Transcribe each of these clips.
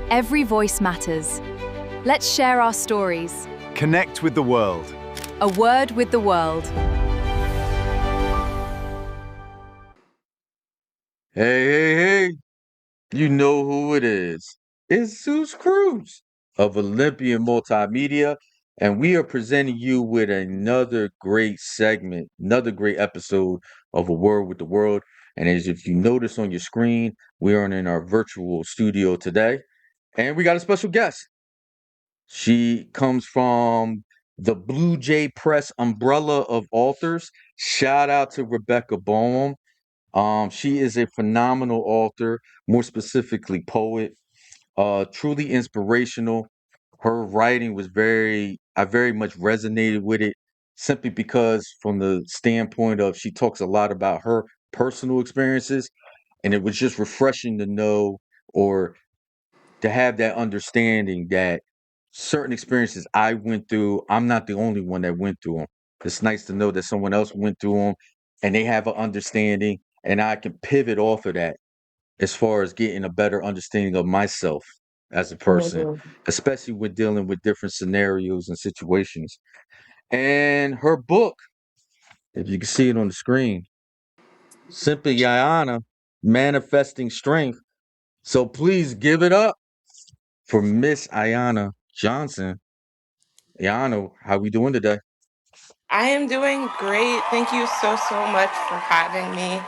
Every voice matters. Let's share our stories. Connect with the world. A word with the world. Hey, you know who it is. It's Zeus Cruz of Olympian Multimedia, and we are presenting you with another great segment, another great episode of A Word with the World. And as if you notice on your screen, we are in our virtual studio today, and we got a special guest. She comes from the Blue Jay Press umbrella of authors. Shout out to Rebecca Boehm. She is a phenomenal author, more specifically poet, truly inspirational. Her writing was I very much resonated with it simply because from the standpoint of she talks a lot about her personal experiences, and it was just refreshing to know or to have that understanding that certain experiences I went through, I'm not the only one that went through them. It's nice to know that someone else went through them and they have an understanding, and I can pivot off of that as far as getting a better understanding of myself as a person, Mhm. especially with dealing with different scenarios and situations. And her book, if you can see it on the screen, Simply Ayanna, Manifesting Strength. So please give it up for Miss Ayanna Johnson. Ayanna, how we doing today? I am doing great. Thank you so much for having me.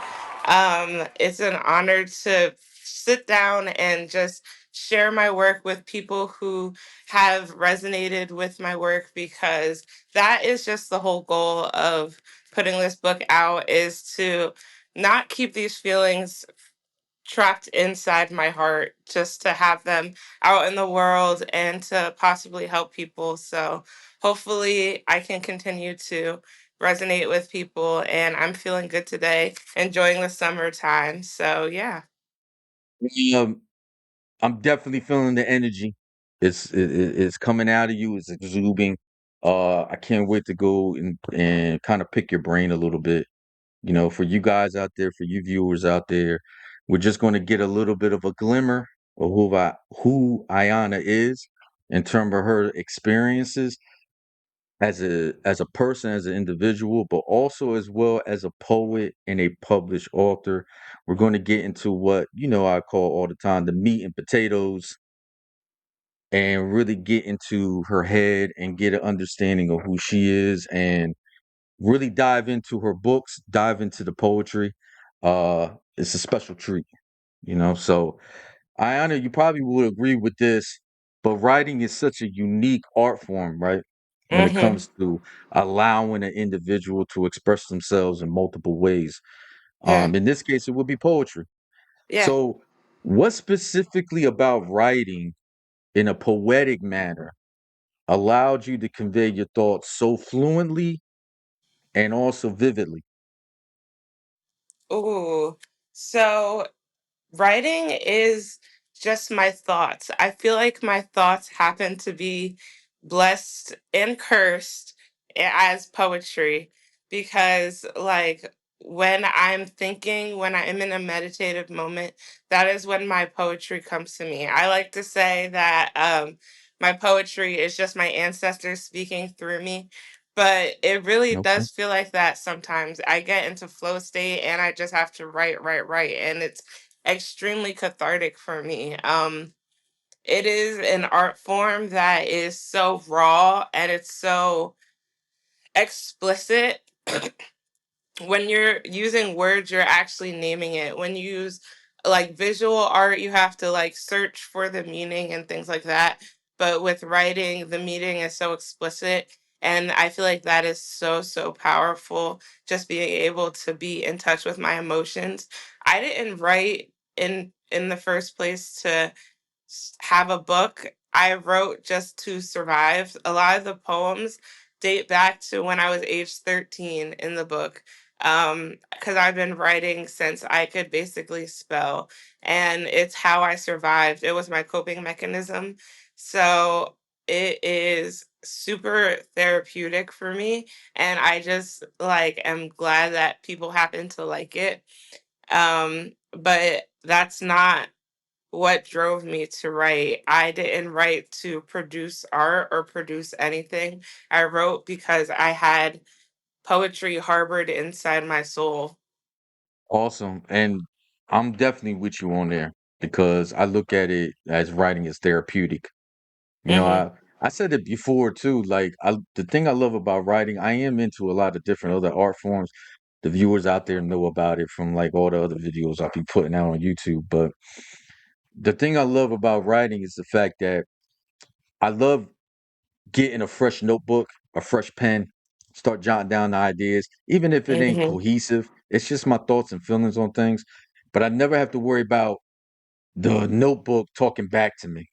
It's an honor to sit down and just share my work with people who have resonated with my work, because that is just the whole goal of putting this book out, is to not keep these feelings trapped inside my heart, just to have them out in the world and to possibly help people. So hopefully I can continue to resonate with people, and I'm feeling good today, enjoying the summertime. So yeah. Um, I'm definitely feeling the energy. It's coming out of you. It's exuding. I can't wait to go and kind of pick your brain a little bit. You know, for you guys out there, for you viewers out there, we're just going to get a little bit of a glimmer of who Ayana is in terms of her experiences as a person, as an individual, but also as well as a poet and a published author. We're going to get into what I call all the time the meat and potatoes, and really get into her head and get an understanding of who she is, and really dive into her books, dive into the poetry. It's a special treat, So, Ayana, you probably would agree with this, but writing is such a unique art form, right? When it Hmm. comes to allowing an individual to express themselves in multiple ways. Yeah. In this case, it would be poetry. Yeah. So, what specifically about writing in a poetic manner allowed you to convey your thoughts so fluently and also vividly? Ooh. So writing is just my thoughts. I feel like my thoughts happen to be blessed and cursed as poetry, because, like, when I'm thinking, when I am in a meditative moment, that is when my poetry comes to me. I like to say that my poetry is just my ancestors speaking through me. But it really Okay. does feel like that sometimes. I get into flow state and I just have to write. And it's extremely cathartic for me. It is an art form that is so raw and it's so explicit. When you're using words, you're actually naming it. When you use like visual art, you have to like search for the meaning and things like that. But with writing, the meaning is so explicit. And I feel like that is so powerful, just being able to be in touch with my emotions. I didn't write in the first place to have a book. I wrote just to survive. A lot of the poems date back to when I was age 13 in the book. Because I've been writing since I could basically spell, and it's how I survived. It was my coping mechanism. So it is super therapeutic for me, and I just like am glad that people happen to like it. But that's not what drove me to write. I didn't write to produce art or produce anything. I wrote because I had poetry harbored inside my soul. Awesome. And I'm definitely with you on there because I look at it as writing is therapeutic. You know, Mhm. I said it before too. Like the thing I love about writing, I am into a lot of different other art forms. The viewers out there know about it from like all the other videos I'll be putting out on YouTube. But the thing I love about writing is the fact that I love getting a fresh notebook, a fresh pen, start jotting down the ideas, even if it ain't Mhm. cohesive. It's just my thoughts and feelings on things. But I never have to worry about the notebook talking back to me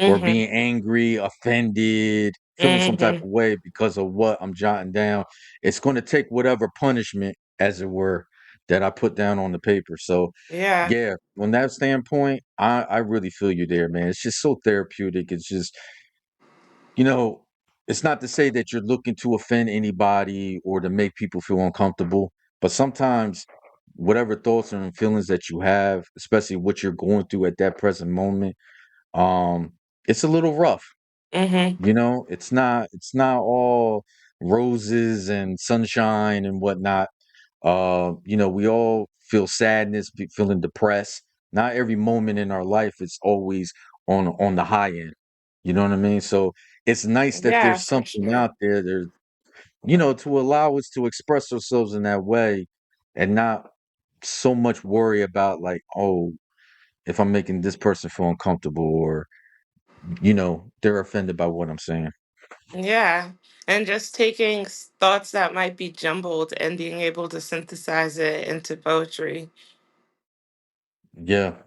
or Mhm. being angry, offended, feeling some type Mhm. of way because of what I'm jotting down. It's going to take whatever punishment, as it were, that I put down on the paper. So, Yeah. yeah, from that standpoint, I really feel you there, man. It's just so therapeutic. It's just, you know, it's not to say that you're looking to offend anybody or to make people feel uncomfortable, but sometimes whatever thoughts and feelings that you have, especially what you're going through at that present moment, um, it's a little rough. Mhm. You know, it's not all roses and sunshine and whatnot. You know, we all feel sadness, feeling depressed. Not every moment in our life is always on the high end. You know what I mean? So it's nice that Yeah, there's for something sure. out there, to allow us to express ourselves in that way and not so much worry about like, oh, if I'm making this person feel uncomfortable or they're offended by what I'm saying. Yeah. And just taking thoughts that might be jumbled and being able to synthesize it into poetry. Yeah,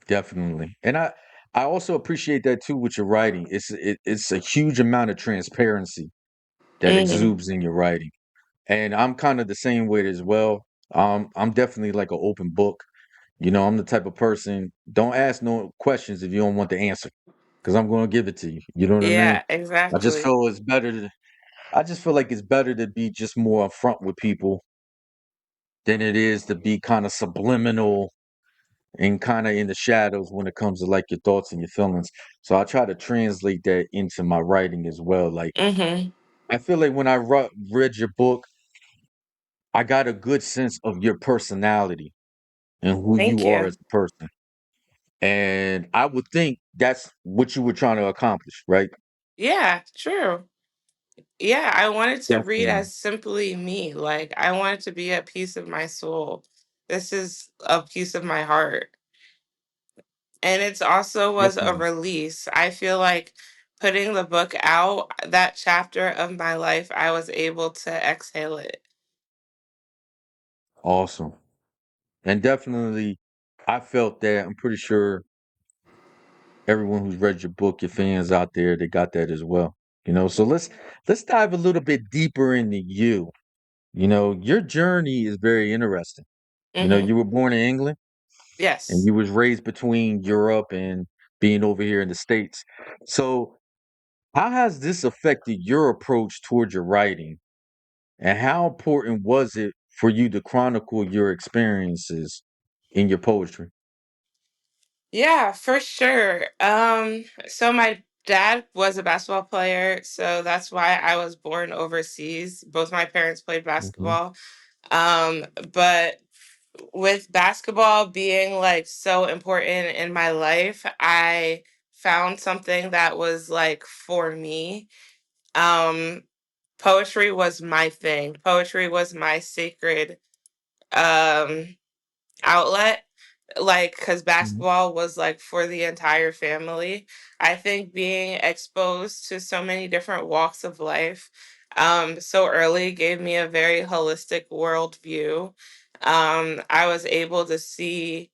definitely. And I also appreciate that too with your writing. It's a huge amount of transparency that Mhm. exudes in your writing. And I'm kind of the same way as well. I'm definitely like an open book. You know, I'm the type of person, don't ask no questions if you don't want the answer, because I'm going to give it to you. You know what I mean? Yeah, I just exactly. feel it's better to, I just feel like it's better to be just more upfront with people than it is to be kind of subliminal and kind of in the shadows when it comes to like your thoughts and your feelings. So I try to translate that into my writing as well. Like Mhm. I feel like when I read your book, I got a good sense of your personality and who Thank you are you. as a person. And I would think that's what you were trying to accomplish, right? Yeah, true. Yeah, I wanted to read Definitely. as simply me. Like I wanted to be a piece of my soul. This is a piece of my heart. And it's also was a Definitely. release. I feel like putting the book out, that chapter of my life, I was able to exhale it. Awesome. And definitely I felt that. I'm pretty sure everyone who's read your book, your fans out there, they got that as well. So let's dive a little bit deeper into you. Your journey is very interesting. Mhm. You were born in England and Yes. you was raised between Europe and being over here in the States. So how has this affected your approach towards your writing? And how important was it for you to chronicle your experiences in your poetry? Yeah, for sure. So my dad was a basketball player, so that's why I was born overseas. Both my parents played Mhm. basketball. Um, but with basketball being like so important in my life, I found something that was like for me. Um, Poetry was my thing. Poetry was my sacred um outlet, like because Mhm. basketball was like for the entire family. I think being exposed to so many different walks of life so early gave me a very holistic worldview. I was able to see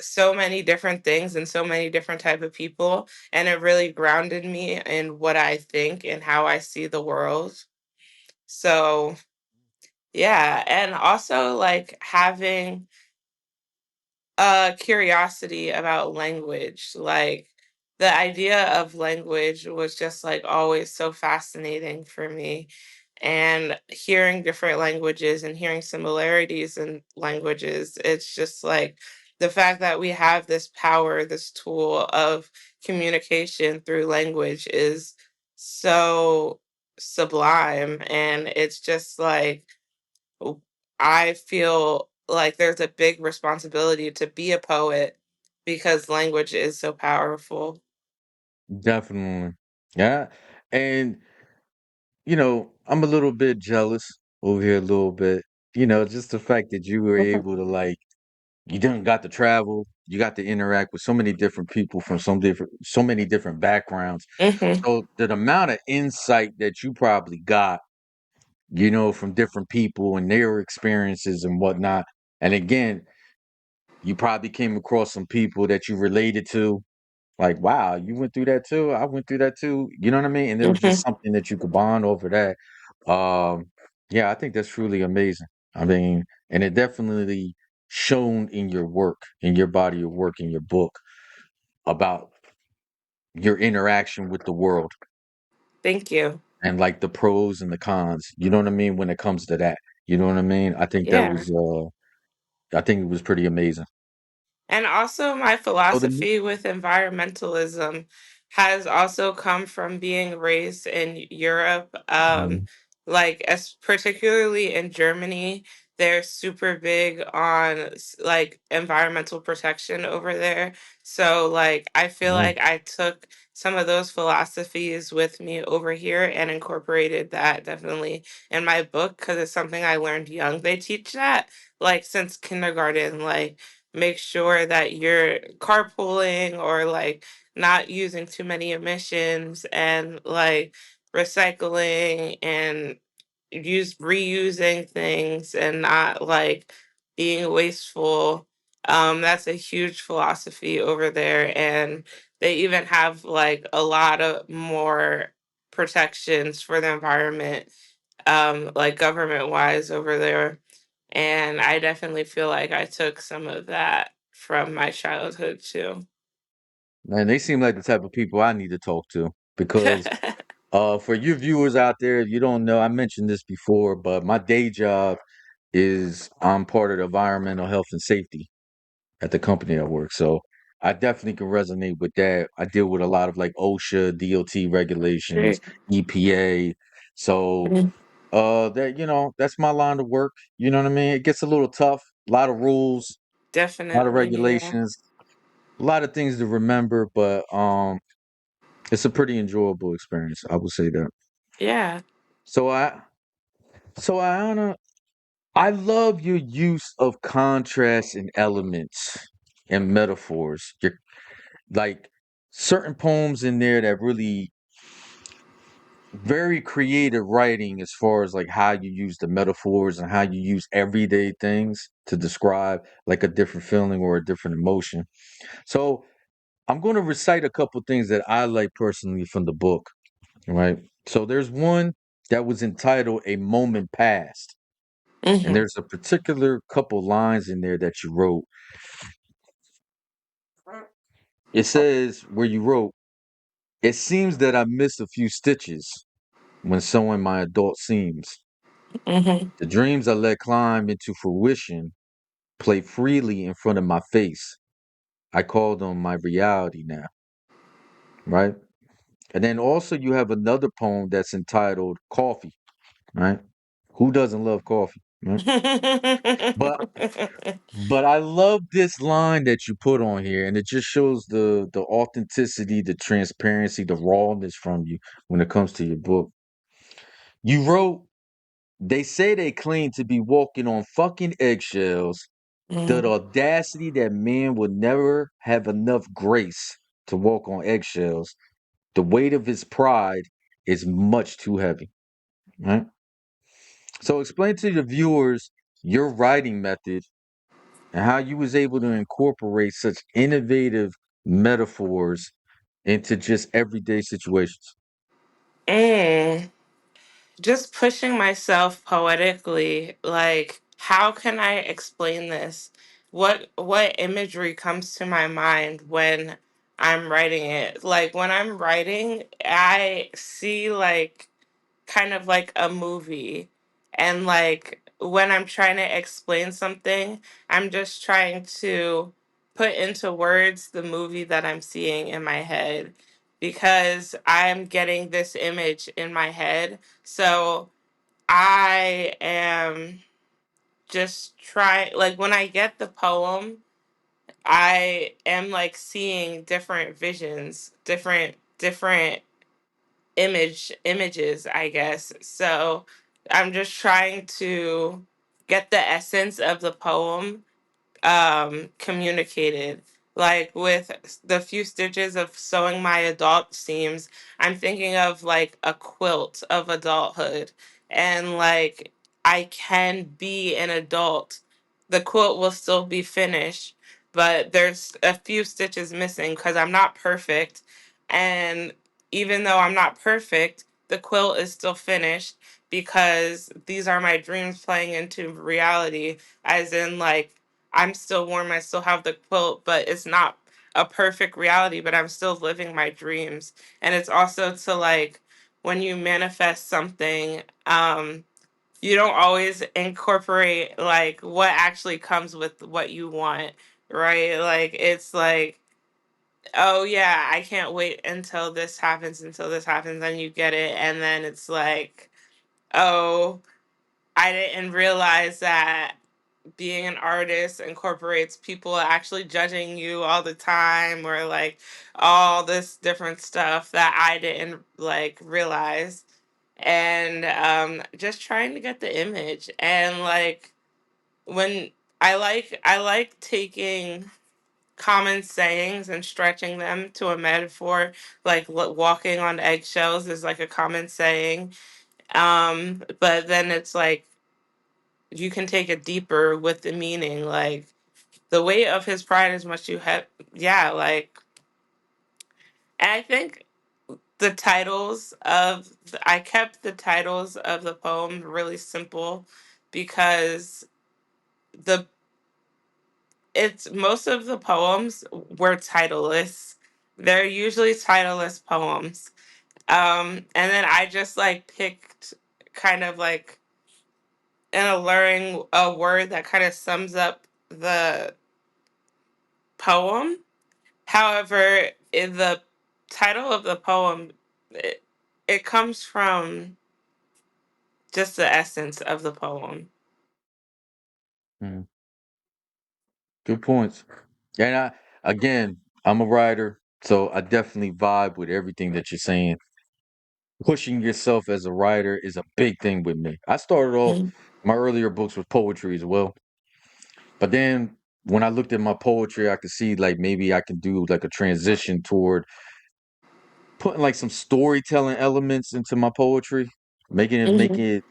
so many different things and so many different type of people, and it really grounded me in what I think and how I see the world. So yeah, and also like having curiosity about language. Like the idea of language was just like always so fascinating for me. And hearing different languages and hearing similarities in languages, it's just like the fact that we have this power, this tool of communication through language is so sublime. And it's just like, w- I feel like there's a big responsibility to be a poet because language is so powerful. Definitely. Yeah. And, I'm a little bit jealous over here a little bit. Just the fact that you were able to you didn't got to travel, you got to interact with so many different people from so many different backgrounds. Hmm. So the amount of insight that you probably got, from different people and their experiences and whatnot. And again, you probably came across some people that you related to. Like, wow, you went through that too. I went through that too. You know what I mean? And there was just Hmm. something that you could bond over that. Yeah, I think that's truly amazing. I mean, and it definitely shown in your work, in your body of work, in your book about your interaction with the world Thank you. and like the pros and the cons. You know what I mean? When it comes to that, you know what I mean? Yeah. I think it was pretty amazing. And also, my So the philosophy with environmentalism has also come from being raised in Europe. Mhm. Like, as particularly in Germany, they're super big on like environmental protection over there. So, like, I feel Yeah. like I took some of those philosophies with me over here and incorporated that definitely in my book because it's something I learned young. They teach that like since kindergarten, like make sure that you're carpooling or like not using too many emissions and like recycling and reusing things and not like being wasteful. That's a huge philosophy over there, and they even have like a lot of more protections for the environment, like government wise over there. And I definitely feel like I took some of that from my childhood too. Man, they seem like the type of people I need to talk to because for you viewers out there, if you don't know, I mentioned this before, but my day job is I'm part of the environmental health and safety at the company I work. So I definitely can resonate with that. I deal with a lot of like OSHA, DOT regulations, Great. EPA. So Mhm. that's my line of work. You know what I mean? It gets a little tough, a lot of rules, a lot of Definitely, yeah. regulations, a lot of things to remember, but it's a pretty enjoyable experience. I would say that. Yeah. So Ayana, I love your use of contrast and elements and metaphors. Your like certain poems in there that really very creative writing as far as like how you use the metaphors and how you use everyday things to describe like a different feeling or a different emotion. So I'm going to recite a couple things that I like personally from the book. Right. So there's one that was entitled A Moment Past. And Hmm. there's a particular couple lines in there that you wrote. It says where you wrote, it seems that I missed a few stitches when sewing my adult seams. Hmm. The dreams I let climb into fruition play freely in front of my face. I call them my reality now. Right. And then also you have another poem that's entitled Coffee. Right. Who doesn't love coffee? Right. But But I love this line that you put on here, and it just shows the authenticity, the transparency, the rawness from you when it comes to your book. You wrote, they say they claim to be walking on fucking eggshells, the audacity that man would never have enough grace to walk on eggshells, the weight of his pride is much too heavy. Right? So explain to the viewers your writing method and how you was able to incorporate such innovative metaphors into just everyday situations. Mm. Just pushing myself poetically, like how can I explain this? What imagery comes to my mind when I'm writing it? Like when I'm writing, I see like kind of like a movie. And like when I'm trying to explain something, I'm just trying to put into words the movie that I'm seeing in my head because I'm getting this image in my head. So I am just trying, like, when I get the poem, I am like seeing different visions, different images, I guess. So I'm just trying to get the essence of the poem communicated. Like with the few stitches of sewing my adult seams, I'm thinking of like a quilt of adulthood. And like I can be an adult. The quilt will still be finished, but there's a few stitches missing because I'm not perfect. And even though I'm not perfect, the quilt is still finished because these are my dreams playing into reality, as in like I'm still warm, I still have the quilt, but it's not a perfect reality, but I'm still living my dreams. And it's also to like when you manifest something, you don't always incorporate like what actually comes with what you want, right? Like it's like, oh yeah, I can't wait until this happens, and you get it, and then it's like, oh, I didn't realize that being an artist incorporates people actually judging you all the time, or like all this different stuff that I didn't like realize. And just trying to get the image, and like when I like taking common sayings and stretching them to a metaphor, like walking on eggshells is like a common saying. But then it's like you can take it deeper with the meaning, like the weight of his pride is much too heavy. Yeah, like, and I think I kept the titles of the poem really simple because the it's most of the poems were titleless. They're usually titleless poems. And then I just like picked kind of like an alluring a word that kind of sums up the poem. However, in the title of the poem, it comes from just the essence of the poem. Mm, good points. And again, I'm a writer, so I definitely vibe with everything that you're saying. Pushing yourself as a writer is a big thing with me. I started off Mm-hmm. my earlier books with poetry as well, but then when I looked at my poetry, I could see like maybe I can do like a transition toward putting like some storytelling elements into my poetry, making it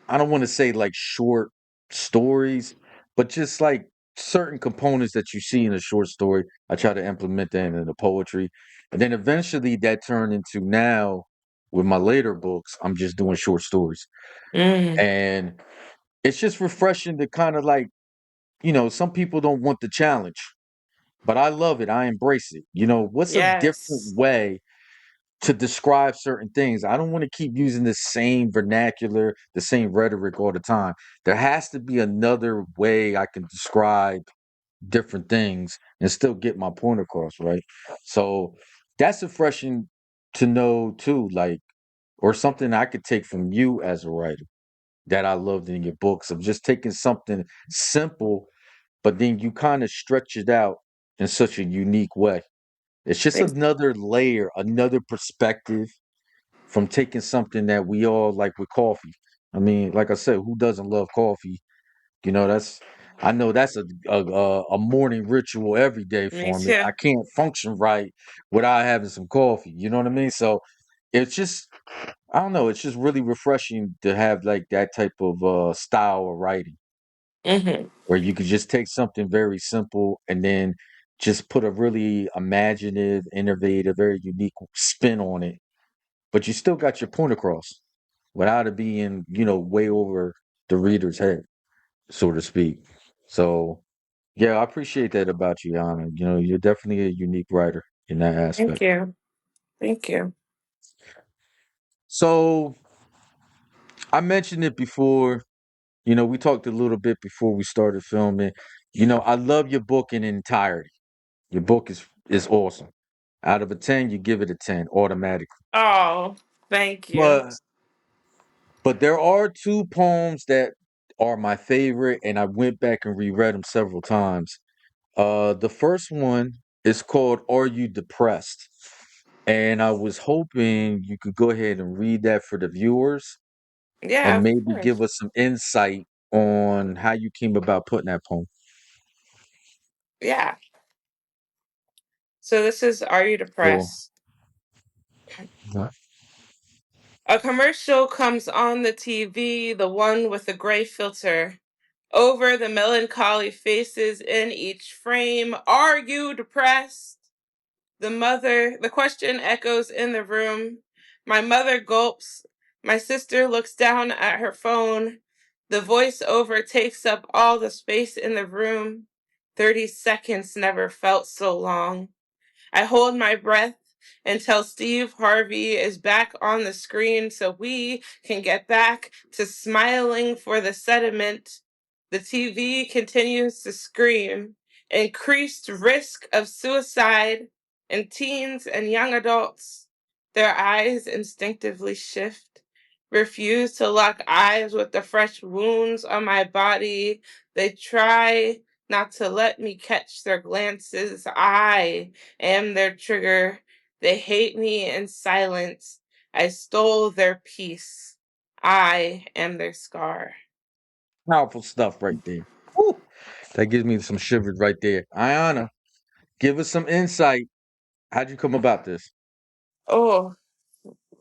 I don't want to say like short stories, but just like certain components that you see in a short story. I try to implement that in the poetry. And then eventually that turned into now with my later books, I'm just doing short stories. Mm-hmm. And it's just refreshing to kind of like, some people don't want the challenge, but I love it. I embrace it. What's a different Yes. way to describe certain things? I don't want to keep using the same vernacular, the same rhetoric all the time. There has to be another way I can describe different things and still get my point across, right? So that's refreshing to know too, like, or something I could take from you as a writer that I loved in your books of just taking something simple, but then you kind of stretch it out in such a unique way. It's just Thank- another layer, another perspective from taking something that we all like with coffee. I mean, like I said, who doesn't love coffee? That's I know that's a morning ritual every day Me for me. too. I can't function right without having some coffee. You know what I mean? So it's just I don't know. It's just really refreshing to have like that type of style of writing Hmm. where you could just take something very simple and then just put a really imaginative, innovative, very unique spin on it, but you still got your point across without it being, way over the reader's head, so to speak. So, yeah, I appreciate that about you, Anna. You're definitely a unique writer in that Thank aspect. you. Thank you. So, I mentioned it before. We talked a little bit before we started filming. I love your book in entirety. Your book is awesome. Out of a 10, you give it a 10 automatically. Oh, thank you. But but there are two poems that are my favorite, and I went back and reread them several times. The first one is called "Are You Depressed?" And I was hoping you could go ahead and read that for the viewers Yeah, and of maybe give course. us some insight on how you came about putting that poem. Yeah. So this is Are You So, Depressed? A commercial comes on the TV, the one with the gray filter. Over the melancholy faces in each frame. Are you depressed? The question echoes in the room. My mother gulps. My sister looks down at her phone. The voiceover takes up all the space in the room. 30 seconds never felt so long. I hold my breath until Steve Harvey is back on the screen so we can get back to smiling for the sediment. The TV continues to scream. Increased risk of suicide in teens and young adults. Their eyes instinctively shift, refuse to lock eyes with the fresh wounds on my body. They try not to let me catch their glances. I am their trigger. They hate me in silence. I stole their peace. I am their scar. powerful stuff right there. Woo! That gives me some shivers right there. Ayanna, give us some insight. How'd you come about this? Oh,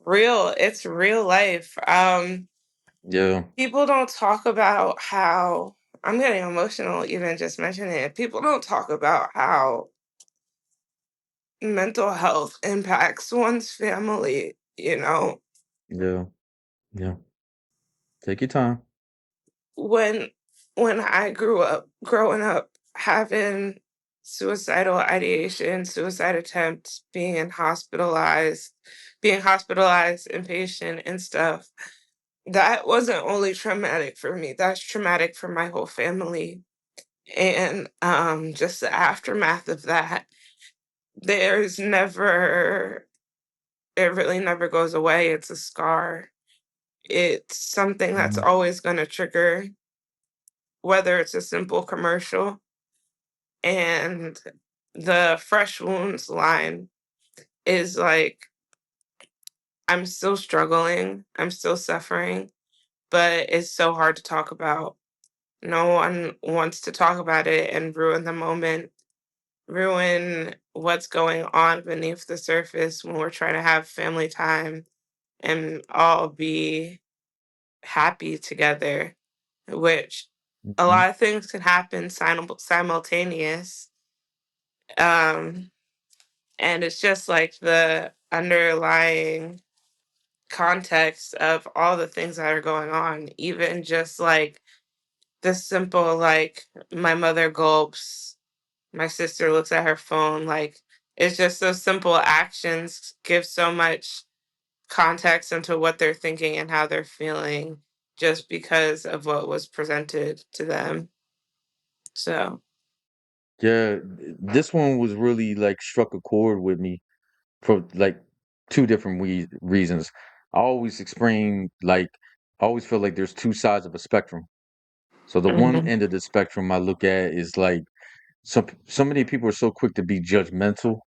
real. It's real life. Yeah, People don't talk about how I'm getting emotional even just mentioning it. People don't talk about how mental health impacts one's family, you know. yeah, yeah. Take your time. when when I growing up having suicidal ideation, suicide attempts, being hospitalized, inpatient and stuff, that wasn't only traumatic for me, that's traumatic for my whole family. And just the aftermath of that, there's never it really never goes away. It's a scar. It's something that's Mhm. always going to trigger, whether it's a simple commercial. And the fresh wounds line is like, I'm still struggling, I'm still suffering, but it's so hard to talk about. No one wants to talk about it and ruin the moment, ruin what's going on beneath the surface when we're trying to have family time and all be happy together, which a Mhm. lot of things can happen simultaneous. Um, and it's just like the underlying context of all the things that are going on, even just like the simple, like, my mother gulps, my sister looks at her phone, like, it's just those simple actions give so much context into what they're thinking and how they're feeling just because of what was presented to them. So Yeah, this one was really like struck a chord with me for like two different reasons. I always explain like I always feel like there's two sides of a spectrum. So the one mhm, end of the spectrum I look at is like so many people are so quick to be judgmental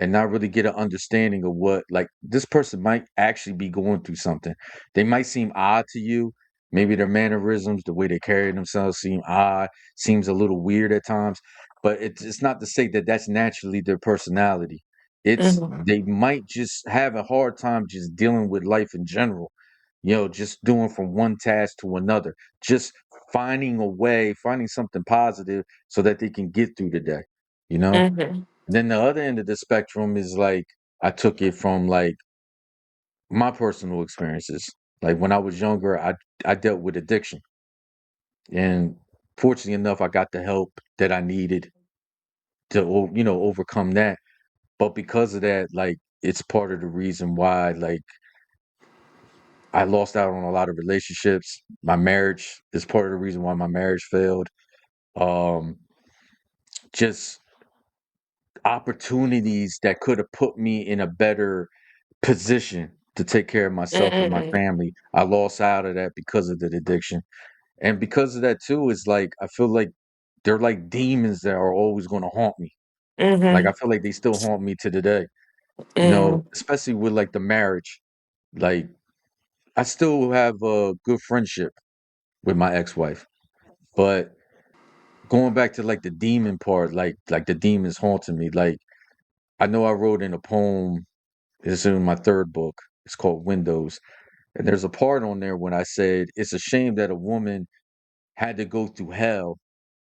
and not really get an understanding of what like this person might actually be going through something. They might seem odd to you. Maybe their mannerisms, the way they carry themselves seem odd, seems a little weird at times, but it's not to say that that's naturally their personality. It's mhm, they might just have a hard time just dealing with life in general. Just doing from one task to another, just finding a way, finding something positive so that they can get through the day, you know? mhm, Then the other end of the spectrum is like I took it from like my personal experiences. Like when I was younger, I dealt with addiction, and fortunately enough, I got the help that I needed to overcome that. But because of that, like it's part of the reason why like I lost out on a lot of relationships. My marriage is part of the reason why my marriage failed. Um, just opportunities that could have put me in a better position to take care of myself and my Mm. family. I lost out of that because of the addiction. And because of that too, it's like I feel like they're like demons that are always going to haunt me. Like I Mhm. feel like they still haunt me to today. Mm. Especially with like the marriage. Like I still have a good friendship with my ex-wife, but going back to like the demon part, like the demons haunting me. Like I know I wrote in a poem. It's in my third book. It's called Windows, and there's a part on there when I said it's a shame that a woman had to go through hell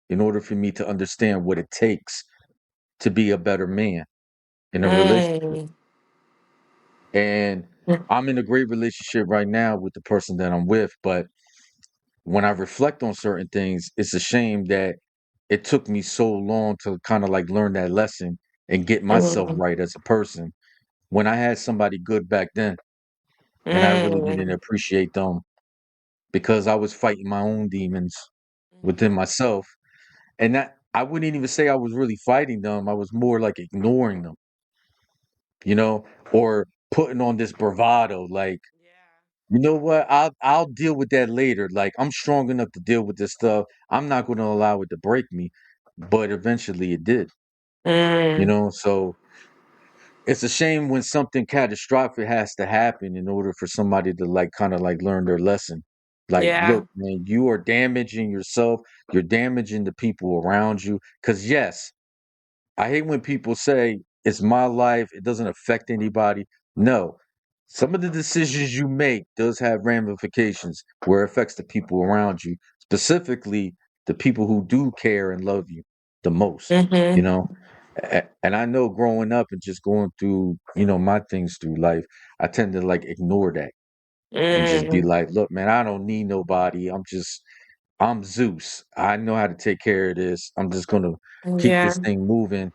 in order for me to understand what it takes to be a better man in a relationship. Mm. And I'm in a great relationship right now with the person that I'm with, but when I reflect on certain things, it's a shame that it took me so long to kind of like learn that lesson and get myself Mm. right as a person when I had somebody good back then and I really didn't Mm. appreciate them because I was fighting my own demons Mhm. within myself. And that I wouldn't even say I was really fighting them. I was more like ignoring them, you know, or putting on this bravado, like, Yeah. you know what, I'll deal with that later. Like I'm strong enough to deal with this stuff. I'm not gonna allow it to break me. But eventually it did, Mm. so it's a shame when something catastrophic has to happen in order for somebody to like kind of like learn their lesson. Like, Yeah. look, man, you are damaging yourself, you're damaging the people around you. Cause yes, I hate when people say it's my life, it doesn't affect anybody. No. Some of the decisions you make does have ramifications where it affects the people around you, specifically the people who do care and love you the most, you Mhm. know? And I know growing up and just going through, my things through life, I tend to like ignore that and just be Mm. like, look, man, I don't need nobody. I'm Zeus. I know how to take care of this. I'm just going to keep Yeah. this thing moving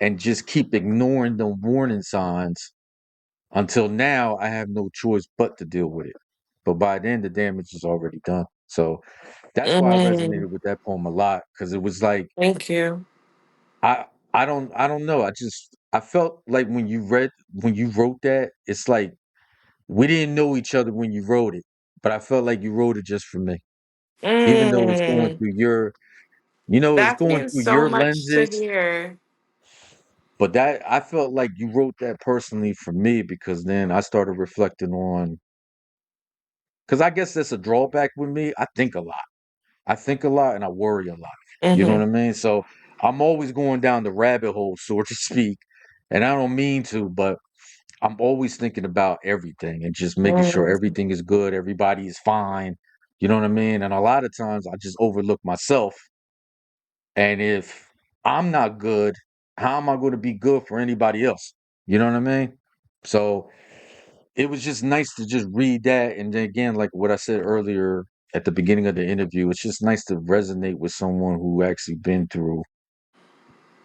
and just keep ignoring the warning signs until now I have no choice but to deal with it. But by then the damage is already done. So that's why I Mm. resonated with that poem a lot because it was like Thank you. I I don't know. I felt like when you wrote that, it's like we didn't know each other when you wrote it, but I felt like you wrote it just for me. Even though it's going Mm. through it's That going means through so your much to lenses. hear. But that I felt like you wrote that personally for me because then I started reflecting on because I guess that's a drawback with me. I think a lot. I think a lot and I worry a lot. You know what Mhm. I mean? So I'm always going down the rabbit hole, so to speak. And I don't mean to, but I'm always thinking about everything and just making sure Mm. everything is good, everybody is fine. You know what I mean? And a lot of times I just overlook myself. And if I'm not good, how am I going to be good for anybody else? You know what I mean? So it was just nice to just read that. And then again, like what I said earlier at the beginning of the interview, it's just nice to resonate with someone who actually been through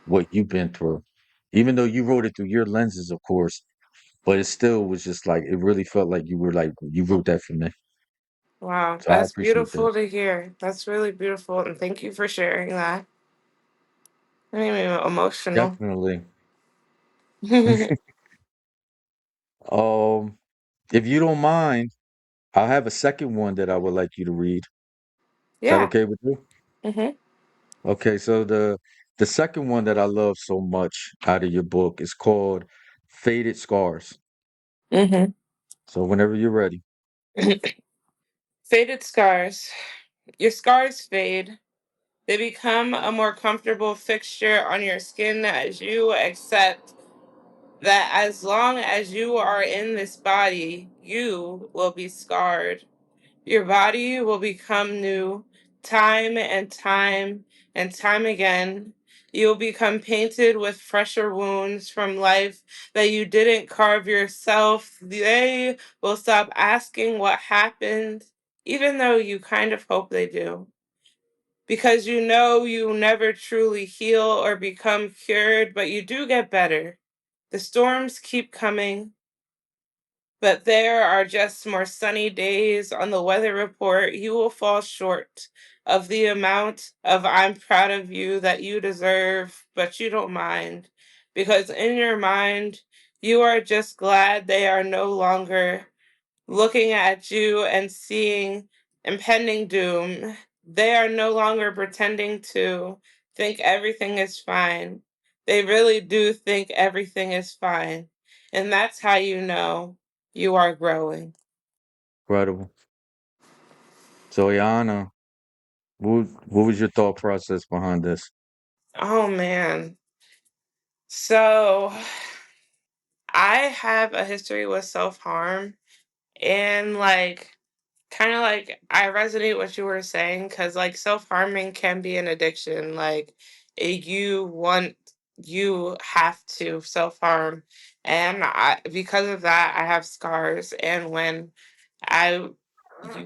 what you've been through. Even though you wrote it through your lenses, of course, but it still was just like it really felt like you were like you wrote that for me. Wow, So I that's appreciate that. beautiful to hear. That's really beautiful, and thank you for sharing that. I made me emotional. Definitely. Um, if you don't mind, I'll have a second one that I would like you to read. Is that Yeah. okay with you? Mhm. Okay, so the second one that I love so much out of your book is called Faded Scars. Mhm. So whenever you're ready. Faded scars. Your scars fade. They become a more comfortable fixture on your skin as you accept that as long as you are in this body, you will be scarred. Your body will become new time and time again. You'll become painted with fresher wounds from life that you didn't carve yourself. They will stop asking what happened, even though you kind of hope they do. Because you know you never truly heal or become cured, but you do get better. The storms keep coming, but there are just more sunny days on the weather report. You will fall short of the amount of I'm proud of you that you deserve, but you don't mind. because in your mind, you are just glad they are no longer looking at you and seeing impending doom. They are no longer pretending to think everything is fine. They really do think everything is fine. And that's how you know you are growing. Incredible. So, Ayanna, what was your thought process behind this? Oh man. So I have a history with self harm, and like kind of like I resonate what you were saying, because like self-harming can be an addiction. Like you have to self-harm, and I, because of that, I have scars. And when I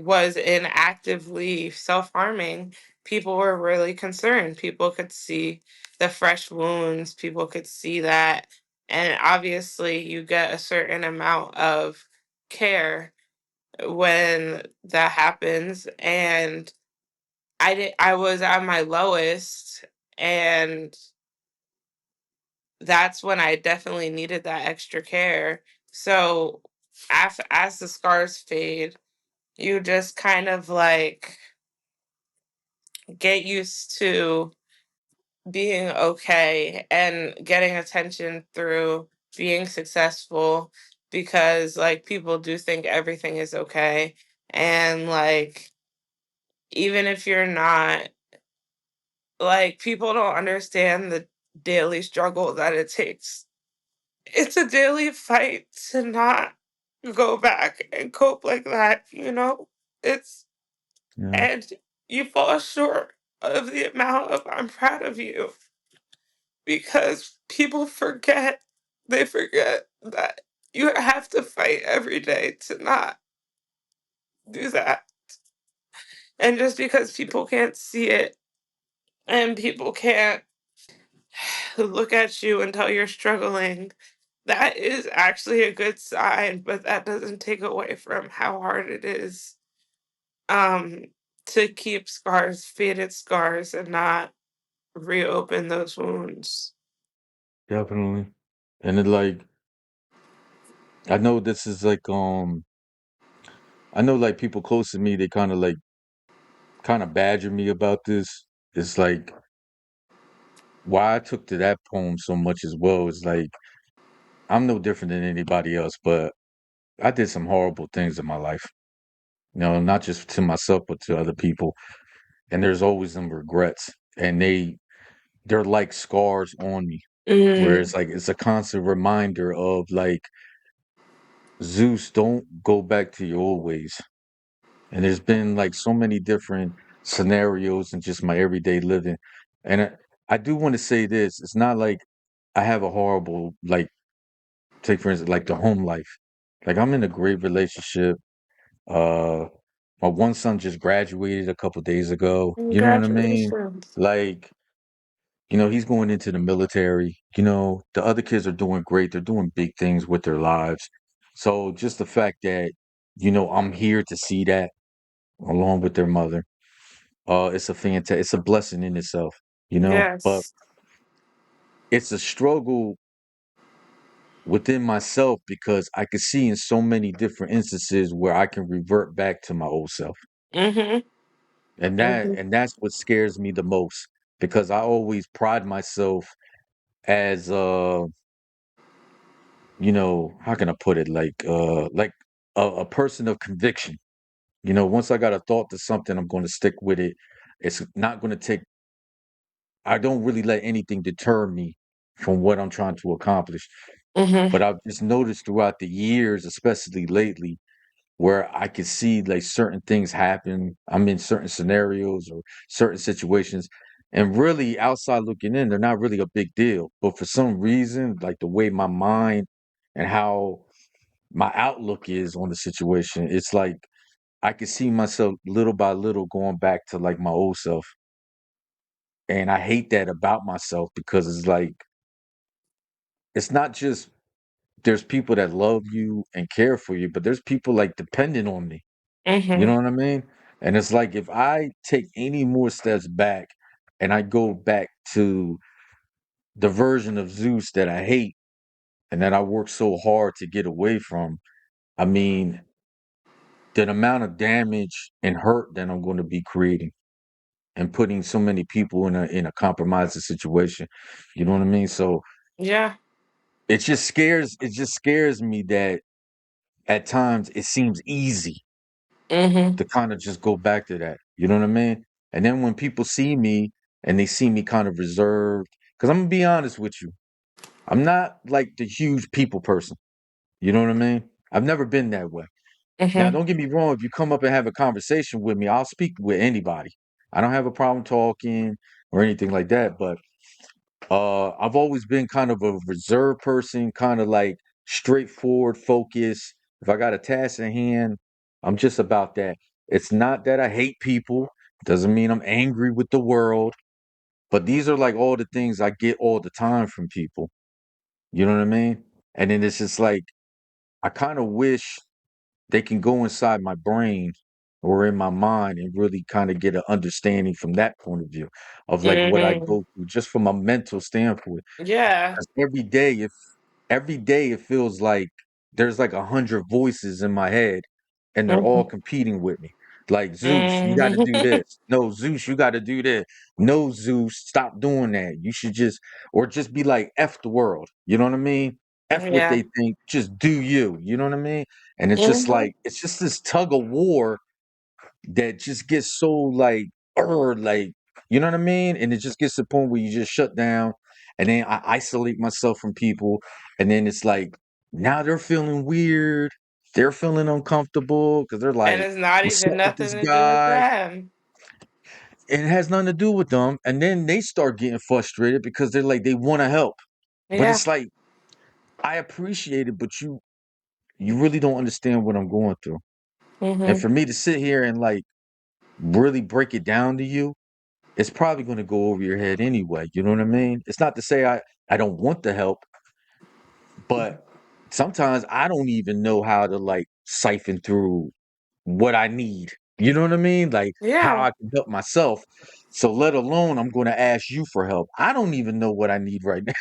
was in actively self-harming, people were really concerned. People could see the fresh wounds, people could see that, and obviously you get a certain amount of care when that happens. And I was at my lowest, and that's when I definitely needed that extra care. So as the scars fade, you just kind of like get used to being okay and getting attention through being successful, because like people do think everything is okay. And like even if you're not, like people don't understand the daily struggle that it takes. It's a daily fight to not go back and cope like that, you know? It's Yeah, and you fall short of the amount of I'm proud of you, because people forget, they forget that you have to fight every day to not do that. And just because people can't see it and people can't look at you and tell you're struggling, that is actually a good sign, but that doesn't take away from how hard it is um to keep scars, faded scars, and not reopen those wounds. definitely. And it like I know this is like I know like people close to me, they kind of badger me about this. It's like why I took to that poem so much as well is like I'm no different than anybody else, but I did some horrible things in my life. You know, not just to myself but to other people. And there's always some regrets. And they're like scars on me. Where Mm, it's like it's a constant reminder of like Zeus, don't go back to your old ways. And there's been like so many different scenarios in just my everyday living. And I do want to say this. It's not like I have a horrible, like, take for instance, like the home life. Like I'm in a great relationship. Uh, my one son just graduated a couple days ago. You know what I mean? congratulations. Like, he's going into the military. The other kids are doing great. They're doing big things with their lives. So just the fact that, I'm here to see that along with their mother. It's a blessing in itself. But Yes. it's a struggle within myself because I could see in so many different instances where I can revert back to my old self. Mm-hmm. And that Mm-hmm. and that's what scares me the most because I always pride myself as how can I put it? Like a person of conviction. Once I got a thought to something, I'm going to stick with it. It's not going to take I don't really let anything deter me from what I'm trying to accomplish. Mm-hmm. But I've just noticed throughout the years, especially lately, where I could see like certain things happen. I'm in certain scenarios or certain situations, and really outside looking in, they're not really a big deal. But for some reason, like the way my mind and how my outlook is on the situation, it's like I could see myself little by little going back to like my old self. And I hate that about myself because it's like it's not just there's people that love you and care for you, but there's people like dependent on me. You Mm-hmm. know what I mean? And it's like if I take any more steps back and I go back to the version of Zeus that I hate and that I work so hard to get away from, I mean, the amount of damage and hurt that I'm going to be creating and putting so many people in a compromising situation. You know what I mean? So Yeah. it just scares me that at times it seems easy Mhm. to kind of just go back to that. You know what I mean? And then when people see me and they see me kind of reserved, because I'm gonna be honest with you, I'm not like the huge people person. You know what I mean? I've never been that way. Now, Mhm. don't get me wrong. If you come up and have a conversation with me, I'll speak with anybody. I don't have a problem talking or anything like that. But I've always been kind of a reserved person, kind of like straightforward, focused. If I got a task at hand, I'm just about that. It's not that I hate people. Doesn't mean I'm angry with the world. But these are like all the things I get all the time from people. You know what I mean? And then it's just like I kind of wish they can go inside my brain or in my mind and really kind of get an understanding from that point of view of like what I Mhm. go through just from a mental standpoint. Yeah. 'Cause every day it feels like there's like 100 voices in my head and they're all Mhm. competing with me. Like Zeus, you got to do Mhm. this. No, Zeus, you got to do this. No, Zeus, stop doing that. You should just, or just be like, F the world. You know what I mean? F what Yeah. they think. Just do you. You know what I mean? And it's just Mhm. like, it's just this tug of war that just gets so like, you know what I mean? And it just gets to the point where you just shut down and then I isolate myself from people. And then it's like, now they're feeling weird. They're feeling uncomfortable because they're And like, it's not what's even up with nothing this to do with guy? them. And it has nothing to do with them. And then they start getting frustrated because they're like, they want to help. But Yeah. it's like, I appreciate it, but you really don't understand what I'm going through. And Mhm. for me to sit here and like really break it down to you, it's probably going to go over your head anyway. You know what I mean? It's not to say I don't want the help, but sometimes I don't even know how to like siphon through what I need. You know what I mean? Like how Yeah. I can help myself. So let alone I'm going to ask you for help. I don't even know what I need right now.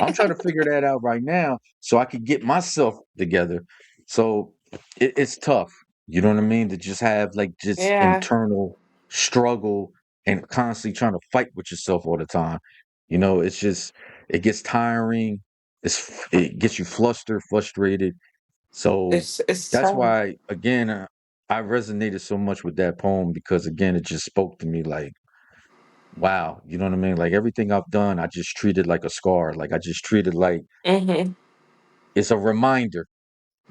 I'm trying to figure that out right now so I could get myself together. So it's tough. You know what I mean? To just have like just Yeah. internal struggle and constantly trying to fight with yourself all the time. You know, it's just it gets tiring. It gets you flustered, frustrated. So It's that's tough. why again I resonated so much with that poem because again it just spoke to me like wow, you know what I mean? Like everything I've done, I just treated like a scar. Like I just treated like Mhm. it's a reminder,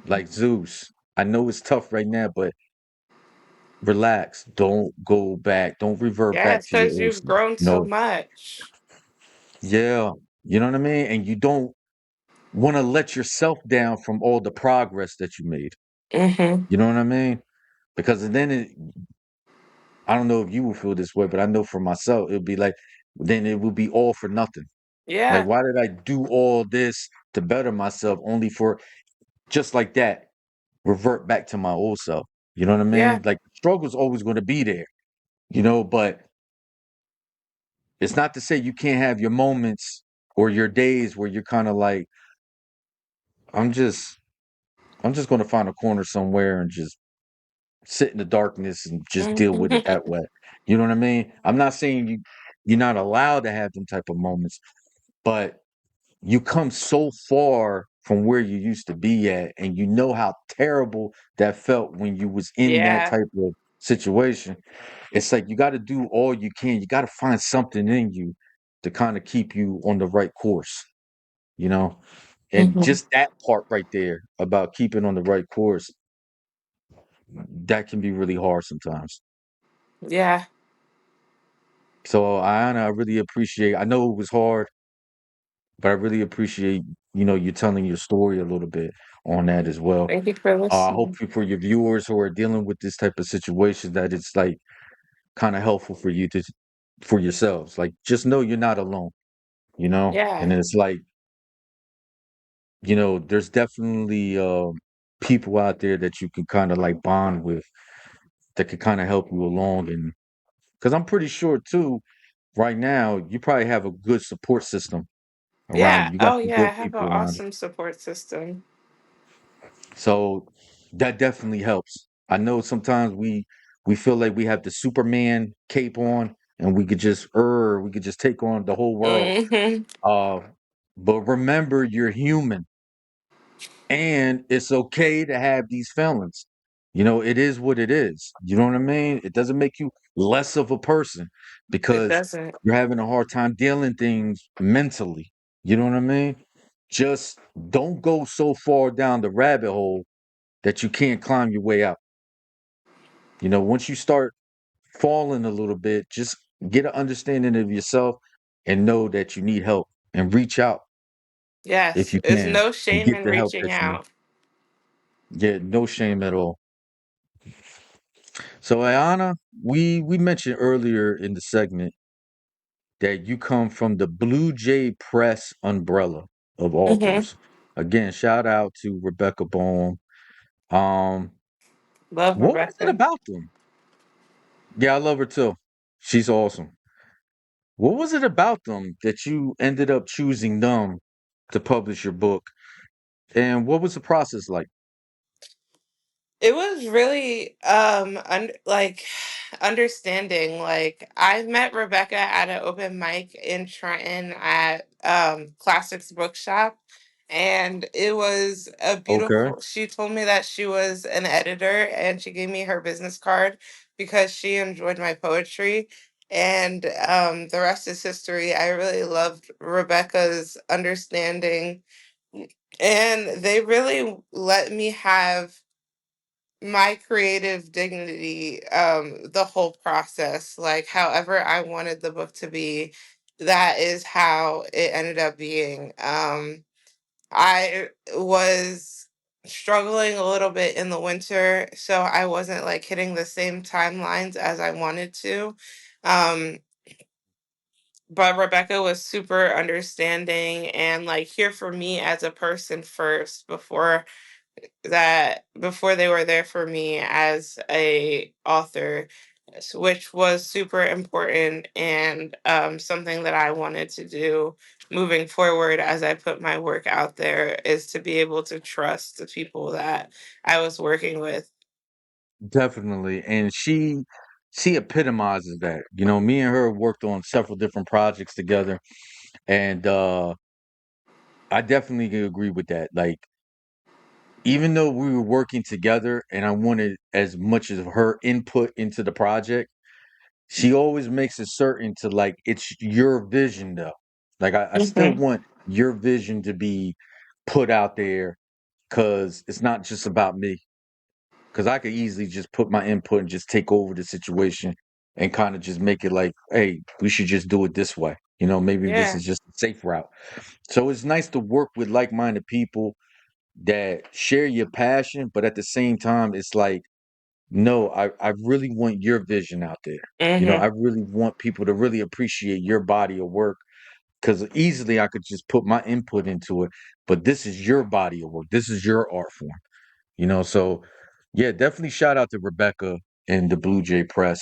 like Zeus. I know it's tough right now, but relax. Don't go back. Don't revert Yeah, back it's to your because old you've self. grown so No. much. Yeah. You know what I mean? And you don't want to let yourself down from all the progress that you made. Mhm. You know what I mean? Because then I don't know if you will feel this way, but I know for myself, it'll be like, then it will be all for nothing. Like, Yeah. why did I do all this to better myself only for just like that, revert back to my old self? You know what I Yeah. mean? Like, the struggle's always going to be there, you know, but it's not to say you can't have your moments or your days where you're kind of like, I'm just, I'm just going to find a corner somewhere and just sit in the darkness and just deal with it Mhm. that way. You know what I mean? I'm not saying you're not allowed to have them type of moments, but you come so far from where you used to be at and you know how terrible that felt when you was in that Yeah. type of situation. It's like you got to do all you can. You got to find something in you to kind of keep you on the right course, you know? And Mhm. just that part right there about keeping on the right course, that can be really hard sometimes. Yeah. So, Ayana, I really appreciate. I know it was hard, but I really appreciate you telling your story a little bit on that as well. Thank you for I hope listening. for your viewers who are dealing with this type of situation that it's like kind of helpful for you to for yourselves. Like just know you're not alone, you know? And Yeah. it's like, there's definitely people out there that you can kind of like bond with that could kind of help you along and because I'm pretty sure too, right now, you probably have a good support system around Yeah. you. You got Oh, some yeah. I good have an people around you. awesome support system. So that definitely helps. I know sometimes we feel like we have the Superman cape on and we could just take on the whole world. Hmm. Uh but remember you're human and it's okay to have these feelings. You know, it is what it is. You know what I mean? It doesn't make you less of a person It because doesn't. you're having a hard time dealing things mentally. You know what I mean? Just don't go so far down the rabbit hole that you can't climb your way out. You know, once you start falling a little bit, just get an understanding of yourself and know that you need help and reach out if Yes. you There's can no and shame get in the help reaching that you need. out. Yeah, no shame at all. So, Ayana, we mentioned earlier in the segment that you come from the Blue Jay Press umbrella of Hmm. authors. Again, shout out to Rebecca Bohm. Um, Love what was it Rebecca. about them? Yeah, I love her too. She's awesome. What was it about them that you ended up choosing them to publish your book? And what was the process like? It was really like understanding. Like I met Rebecca at an open mic in Trenton at Classics Bookshop, and it was a Okay. beautiful. She told me that she was an editor and she gave me her business card because she enjoyed my poetry. And the rest is history. I really loved Rebecca's understanding, and they really let me have my creative dignity, the whole process, like however I wanted the book to be, that is how it ended up being. I was struggling a little bit in the winter, so I wasn't like hitting the same timelines as I wanted to. um but Rebecca was super understanding and like here for me as a person first, before they were there for me as a author, which was super important and something that I wanted to do moving forward as I put my work out there, is to be able to trust the people that I was working with. Definitely. And she epitomizes that. You know, me and her worked on several different projects together and I definitely agree with that. Like even though we were working together and I wanted as much of her input into the project, she always makes it certain to like it's your vision though. Like I still Hmm. want your vision to be put out there because it's not just about me. Because I could easily just put my input and just take over the situation and kind of just make it like, hey, we should just do it this way. You know, maybe this Yeah. is just a safe route. So it's nice to work with like-minded people that share your passion, but at the same time, it's like, no, I really want your vision out there. You know, I Hmm. really want people to really appreciate your body of work because easily I could just put my input into it, but this is your body of work. This is your art form. You know, so yeah, definitely shout out to Rebecca and the Blue Jay Press.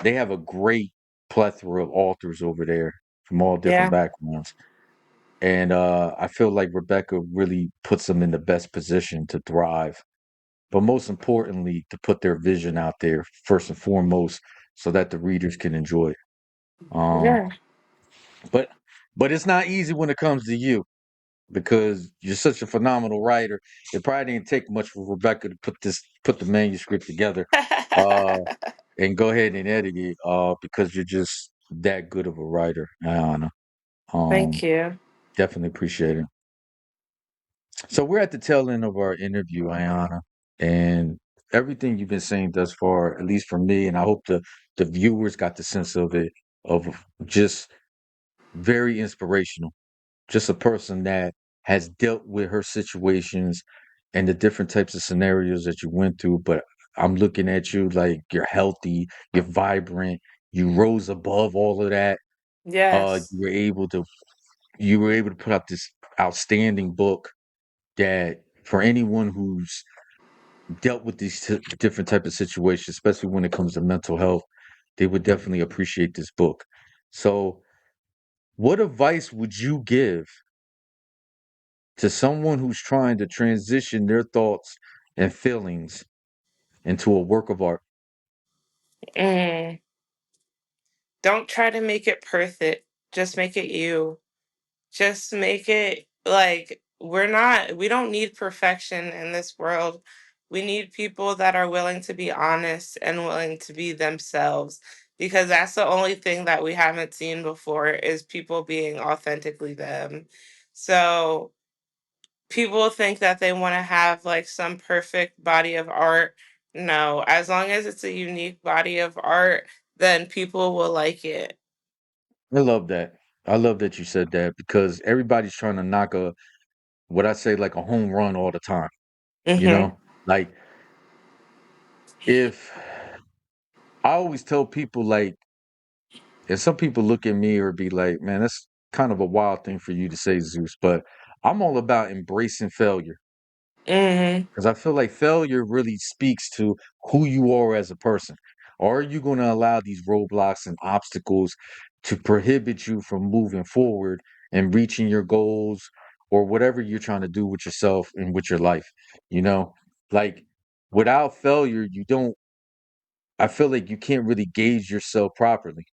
They have a great plethora of authors over there from all different Yeah. backgrounds. And I feel like Rebecca really puts them in the best position to thrive. But most importantly, to put their vision out there first and foremost so that the readers can enjoy it. Um, Yeah. but but it's not easy when it comes to you because you're such a phenomenal writer. It probably didn't take much for Rebecca to put the manuscript together, uh, and go ahead and edit it, because you're just that good of a writer, Ayanna. Thank Um, you. definitely appreciate it. So we're at the tail end of our interview, Ayanna, and everything you've been saying thus far, at least for me, and I hope the viewers got the sense of it, of just very inspirational. Just a person that has dealt with her situations and the different types of scenarios that you went through. But I'm looking at you like you're healthy, you're vibrant, you rose above all of that. Yes. You were able to put out this outstanding book that for anyone who's dealt with these different type of situations, especially when it comes to mental health, they would definitely appreciate this book. So What advice would you give to someone who's trying to transition their thoughts and feelings into a work of art? Mm. Don't try to make it perfect. Just make it you. Just make it like we don't need perfection in this world. We need people that are willing to be honest and willing to be themselves, because that's the only thing that we haven't seen before is people being authentically them. So people think that they want to have like some perfect body of art. No, as long as it's a unique body of art, then people will like it. I love that. I love that you said that because everybody's trying to knock a what I say like a home run all the time, you Mhm. know? Like if I always tell people like and some people look at me or be like, man, that's kind of a wild thing for you to say, Zeus, but I'm all about embracing failure Mhm. because I feel like failure really speaks to who you are as a person. Are you going to allow these roadblocks and obstacles to prohibit you from moving forward and reaching your goals or whatever you're trying to do with yourself and with your life? You know, like without failure, you don't, I feel like you can't really gauge yourself properly.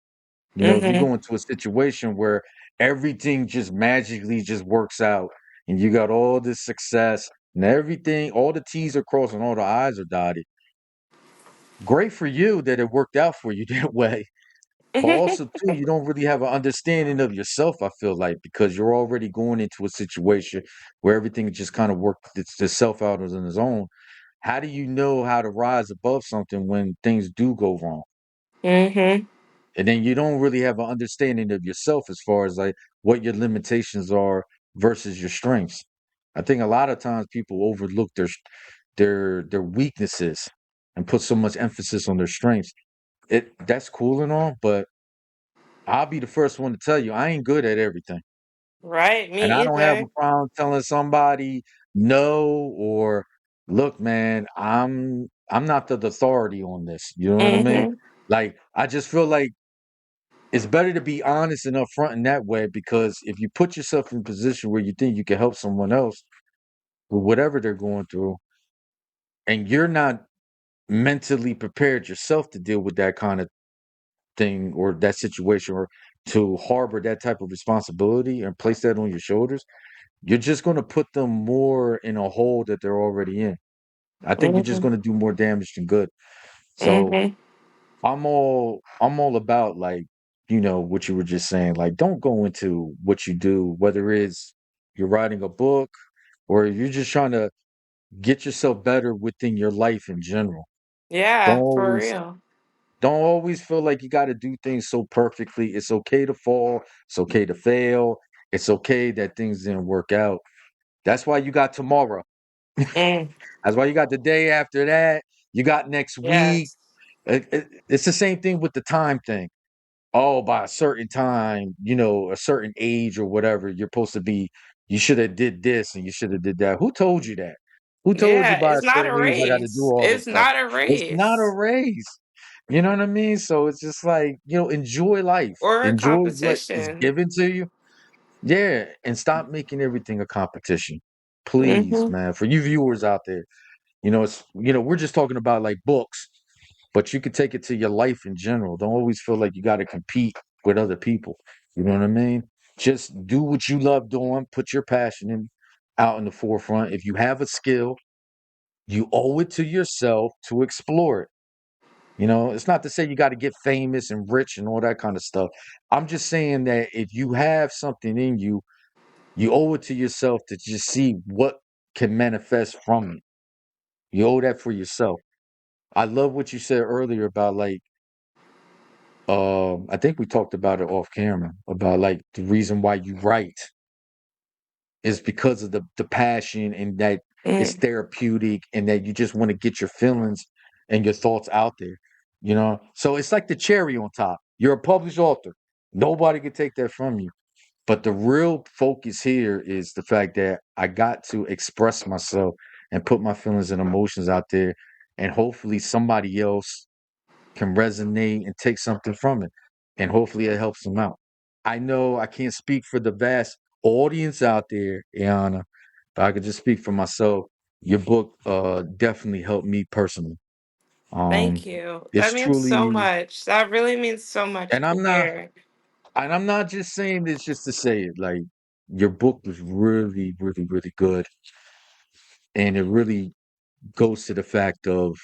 You know, if you Mhm. go into a situation where everything just magically just works out and you got all this success and everything, all the T's are crossed and all the I's are dotted, great for you that it worked out for you that way. But also, too, you don't really have an understanding of yourself, I feel like, because you're already going into a situation where everything just kind of worked itself out on its own. How do you know how to rise above something when things do go wrong? Mhm. And then you don't really have an understanding of yourself as far as like what your limitations are versus your strengths. I think a lot of times people overlook their weaknesses and put so much emphasis on their strengths. That's cool and all, but I'll be the first one to tell you I ain't good at everything. Right, And me I don't have a either. problem telling somebody no or look, man, I'm not the authority on this. You know what I mean? Mhm. Like I just feel like it's better to be honest and upfront in that way because if you put yourself in a position where you think you can help someone else with whatever they're going through, and you're not mentally prepared yourself to deal with that kind of thing or that situation or to harbor that type of responsibility and place that on your shoulders, you're just going to put them more in a hole that they're already in. I think you're just Mhm. going to do more damage than good. So Mhm. I'm all about like, what you were just saying. Like, don't go into what you do, whether it's you're writing a book or you're just trying to get yourself better within your life in general. Don't Yeah, for always real. don't always feel like you got to do things so perfectly. It's okay to fall. It's okay to fail. It's okay that things didn't work out. That's why you got tomorrow. Mm. That's why you got the day after that. You got next week. Yes. It's the same thing with the time thing. Oh, by a certain time, a certain age or whatever, you're supposed to be, you should have did this and you should have did that. Who told you that? Who told you Yeah, by a it's not a certain age I got to do race. all this It's stuff? not a It's not a race race. You know what I mean? So it's just like, enjoy life. or a Enjoy what is competition. given to you. Yeah, and stop making everything a competition. Please, Mhm. man, for you viewers out there, we're just talking about like books, but you could take it to your life in general. Don't always feel like you got to compete with other people. You know what I mean? Just do what you love doing, put your passion out in the forefront. If you have a skill, you owe it to yourself to explore it. It's not to say you got to get famous and rich and all that kind of stuff. I'm just saying that if you have something in you, you owe it to yourself to just see what can manifest from it. You owe that for yourself. I love what you said earlier about like I think we talked about it off camera about like the reason why you write is because of the passion and that it's Mm. therapeutic and that you just want to get your feelings and your thoughts out there. So it's like the cherry on top. You're a published author. Nobody can take that from you. But the real focus here is the fact that I got to express myself and put my feelings and emotions out there and hopefully somebody else can resonate and take something from it. And hopefully it helps them out. I know I can't speak for the vast audience out there, Ayana, but I could just speak for myself. Your book definitely helped me personally. Thank Um, you. it's That means so truly, much. That really means so much and to hear. I'm not just saying this just to say it. Like your book was really, really, really good, and it really goes to the fact of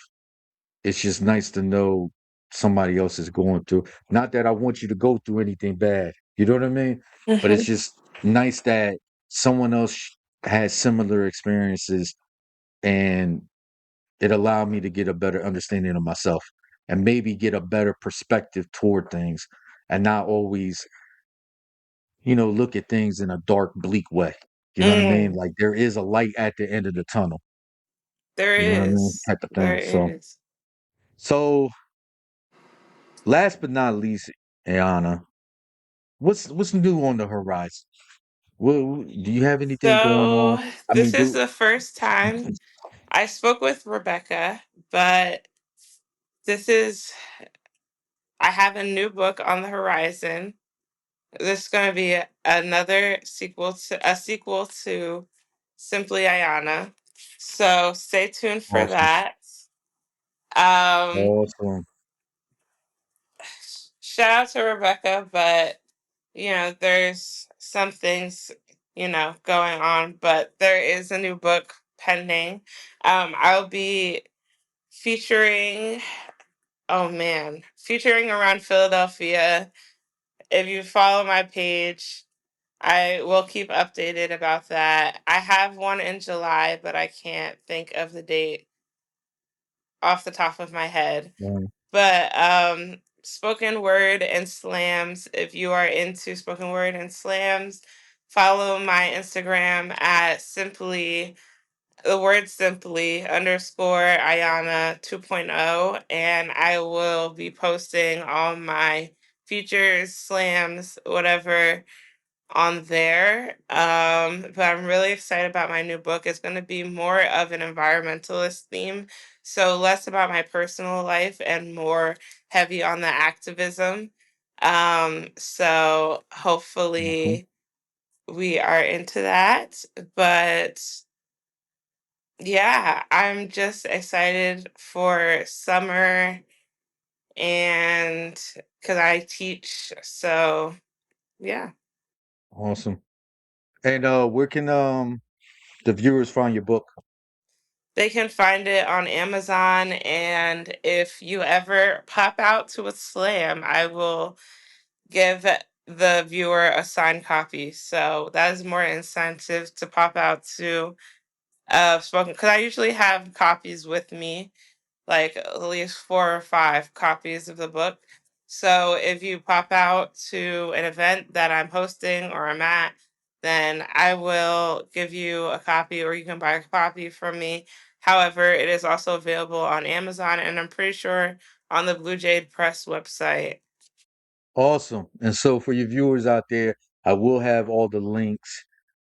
it's just nice to know somebody else is going through. Not that I want you to go through anything bad. You know what I mean? But it's Mhm. just nice that someone else has similar experiences, and it allowed me to get a better understanding of myself and maybe get a better perspective toward things and not always, look at things in a dark, bleak way. You know what I mean? Mm, Like there is a light at the end of the tunnel. there You know what I mean? is. Type of There thing. So, is. so last but not least, Ayana, what's new on the horizon? Do you have anything going on? So, I this mean, is do the first time I spoke with Rebecca, but this is, I have a new book on the horizon. This is going to be another sequel to Simply Ayanna. So, stay tuned for awesome, that. Um, awesome, Shout out to Rebecca, but there's some things, going on, but there is a new book pending. I'll be featuring, oh man, featuring around Philadelphia. If you follow my page, I will keep updated about that. I have one in July, but I can't think of the date off the top of my head. um, But spoken word and slams, if you are into spoken word and slams, follow my Instagram at simply the word simply underscore Ayana 2.0, and I will be posting all my features, slams, whatever on there. But I'm really excited about my new book. It's going to be more of an environmentalist theme. So less about my personal life and more heavy on the activism. So awesome, hopefully we are into that. But yeah, I'm just excited for summer and because I teach. So yeah. awesome. And where can the viewers find your book? They can find it on Amazon, and if you ever pop out to a slam, I will give the viewer a signed copy. So that is more incentive to pop out to spoken because I usually have copies with me, like at least 4 or 5 copies of the book. So if you pop out to an event that I'm hosting or I'm at, then I will give you a copy or you can buy a copy from me. However, it is also available on Amazon and I'm pretty sure on the Blue Jade Press website. Awesome. And so for your viewers out there, I will have all the links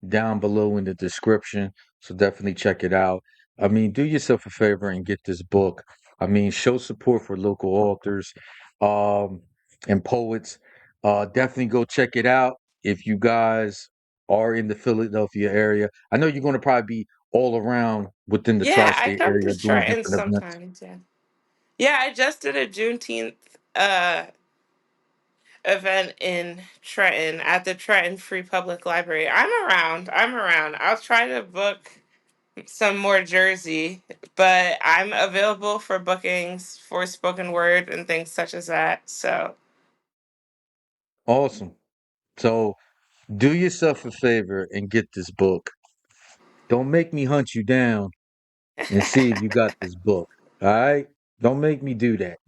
down below in the description. So definitely check it out. I mean, do yourself a favor and get this book. I mean, show support for local authors um, and poets. Definitely go check it out if you guys are in the Philadelphia area. I know you're going to probably be all around within the Yeah, I tri-state come area to doing Trenton different events. sometimes. Yeah. Yeah, I just did a Juneteenth event in Trenton at the Trenton Free Public Library. I'm around. I'm around. I'll try to book some more Jersey, but I'm available for bookings for spoken word and things such as that. So, Awesome. So do yourself a favor and get this book. Don't make me hunt you down and see if you got this book. All right? Don't make me do that.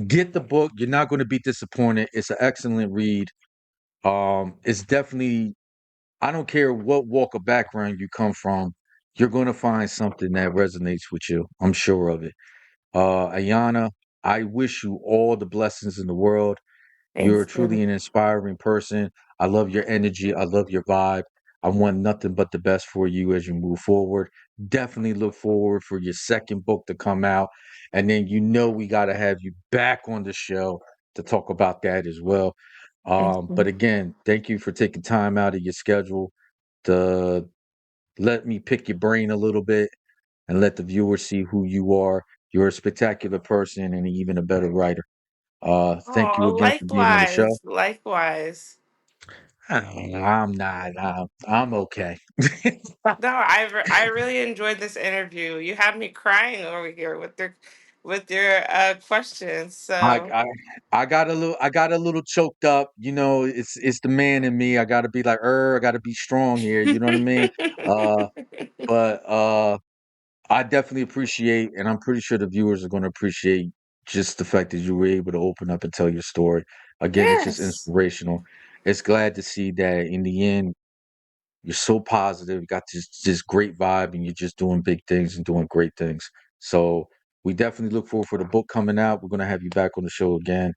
Get the book. You're not going to be disappointed. It's an excellent read. It's definitely, I don't care what walk of background you come from, you're going to find something that resonates with you. I'm sure of it. Ayana, I wish you all the blessings in the world. You're thanks. truly an inspiring person. I love your energy. I love your vibe. I want nothing but the best for you as you move forward. Definitely look forward for your second book to come out. And then we got to have you back on the show to talk about that as well. But again, thank you for taking time out of your schedule to let me pick your brain a little bit and let the viewers see who you are. You're a spectacular person and even a better writer. Thank you Oh, again for being on the show. likewise, likewise. I'm not. I'm okay. No, I really enjoyed this interview. You had me crying over here with your questions. I, So I I got a little choked up. You know, it's the man in me. I got to be like, I got to be strong here. You know what I mean? Uh, but I definitely appreciate, and I'm pretty sure the viewers are going to appreciate just the fact that you were able to open up and tell your story. Again, it's just yes, inspirational. It's glad to see that in the end, you're so positive, you got this great vibe, and you're just doing big things and doing great things. So we definitely look forward for the book coming out. We're going to have you back on the show again.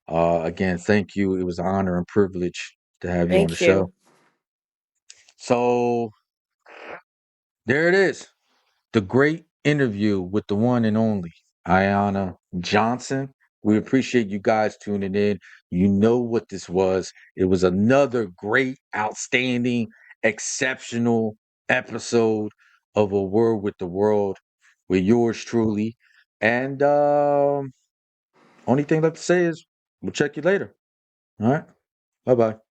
Again, thank you. It was an honor and privilege to have you on the thank show. you. So there it is. The great interview with the one and only Ayanna Johnson. We appreciate you guys tuning in. You know what this was. It was another great, outstanding, exceptional episode of A Word with the World with yours truly. And only thing left to say is we'll check you later. All right. Bye bye.